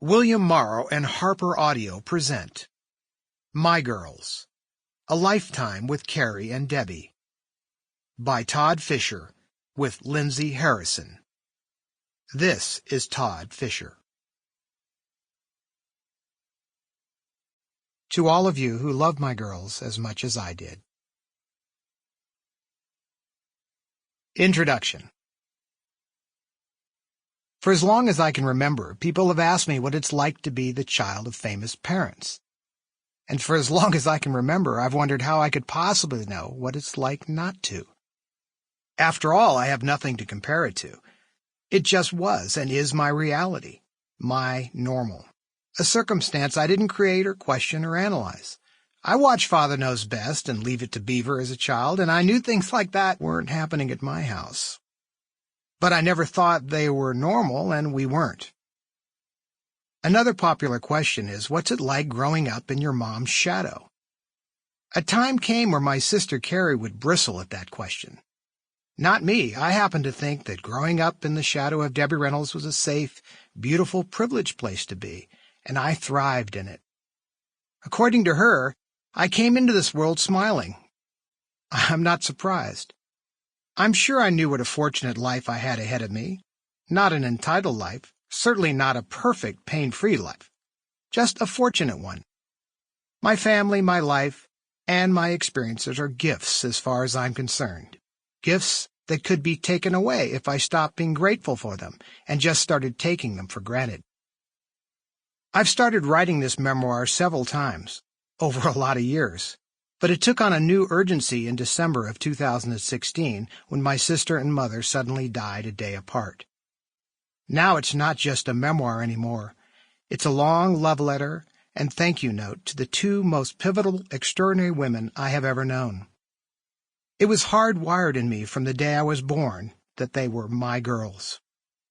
William Morrow and Harper Audio present My Girls, A Lifetime with Carrie and Debbie, by Todd Fisher, with Lindsay Harrison. This is Todd Fisher. To all of you who love my girls as much as I did. Introduction. For as long as I can remember, people have asked me what it's like to be the child of famous parents. And for as long as I can remember, I've wondered how I could possibly know what it's like not to. After all, I have nothing to compare it to. It just was and is my reality, my normal, a circumstance I didn't create or question or analyze. I watched Father Knows Best and Leave It to Beaver as a child, and I knew things like that weren't happening at my house. But I never thought they were normal, and we weren't. Another popular question is, what's it like growing up in your mom's shadow? A time came where my sister Carrie would bristle at that question. Not me. I happened to think that growing up in the shadow of Debbie Reynolds was a safe, beautiful, privileged place to be, and I thrived in it. According to her, I came into this world smiling. I'm not surprised. I'm sure I knew what a fortunate life I had ahead of me. Not an entitled life, certainly not a perfect, pain-free life, just a fortunate one. My family, my life, and my experiences are gifts as far as I'm concerned. Gifts that could be taken away if I stopped being grateful for them and just started taking them for granted. I've started writing this memoir several times, over a lot of years. But it took on a new urgency in December of 2016 when my sister and mother suddenly died a day apart. Now it's not just a memoir anymore. It's a long love letter and thank you note to the two most pivotal, extraordinary women I have ever known. It was hardwired in me from the day I was born that they were my girls,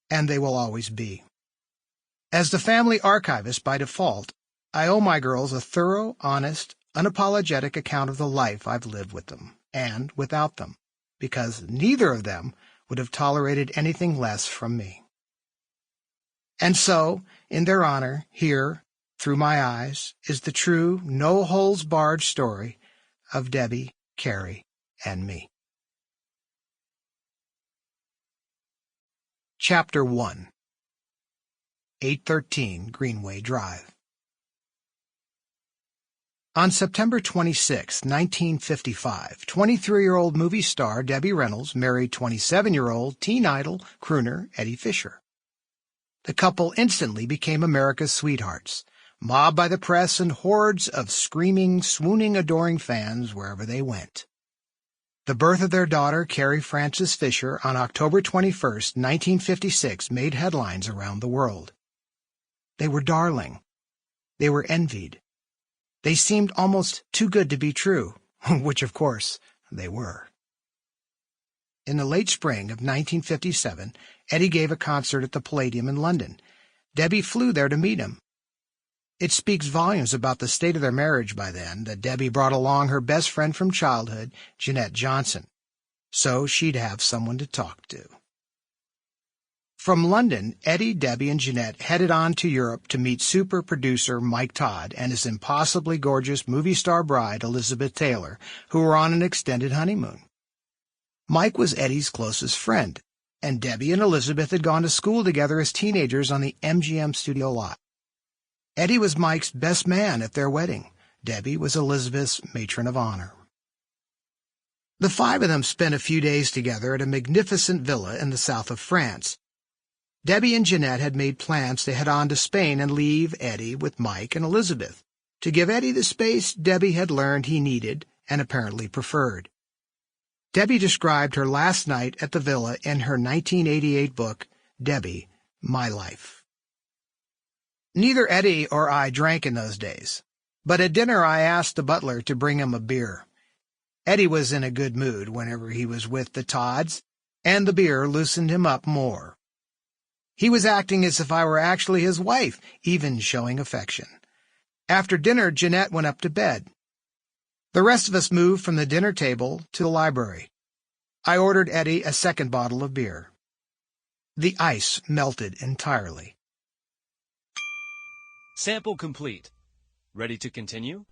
and they will always be. As the family archivist by default, I owe my girls a thorough, honest, unapologetic account of the life I've lived with them and without them, because neither of them would have tolerated anything less from me. And so, in their honor, here, through my eyes, is the true, no-holds-barred story of Debbie, Carrie, and me. Chapter 1. 813 Greenway Drive. On September 26, 1955, 23-year-old movie star Debbie Reynolds married 27-year-old teen idol crooner Eddie Fisher. The couple instantly became America's sweethearts, mobbed by the press and hordes of screaming, swooning, adoring fans wherever they went. The birth of their daughter, Carrie Frances Fisher, on October 21, 1956, made headlines around the world. They were darling. They were envied. They seemed almost too good to be true, which, of course, they were. In the late spring of 1957, Eddie gave a concert at the Palladium in London. Debbie flew there to meet him. It speaks volumes about the state of their marriage by then that Debbie brought along her best friend from childhood, Jeanette Johnson, so she'd have someone to talk to. From London, Eddie, Debbie, and Jeanette headed on to Europe to meet super producer Mike Todd and his impossibly gorgeous movie star bride, Elizabeth Taylor, who were on an extended honeymoon. Mike was Eddie's closest friend, and Debbie and Elizabeth had gone to school together as teenagers on the MGM studio lot. Eddie was Mike's best man at their wedding. Debbie was Elizabeth's matron of honor. The five of them spent a few days together at a magnificent villa in the south of France. Debbie and Jeanette had made plans to head on to Spain and leave Eddie with Mike and Elizabeth, to give Eddie the space Debbie had learned he needed and apparently preferred. Debbie described her last night at the villa in her 1988 book, Debbie, My Life. Neither Eddie or I drank in those days, but at dinner I asked the butler to bring him a beer. Eddie was in a good mood whenever he was with the Todds, and the beer loosened him up more. He was acting as if I were actually his wife, even showing affection. After dinner, Jeanette went up to bed. The rest of us moved from the dinner table to the library. I ordered Eddie a second bottle of beer. The ice melted entirely. Sample complete. Ready to continue?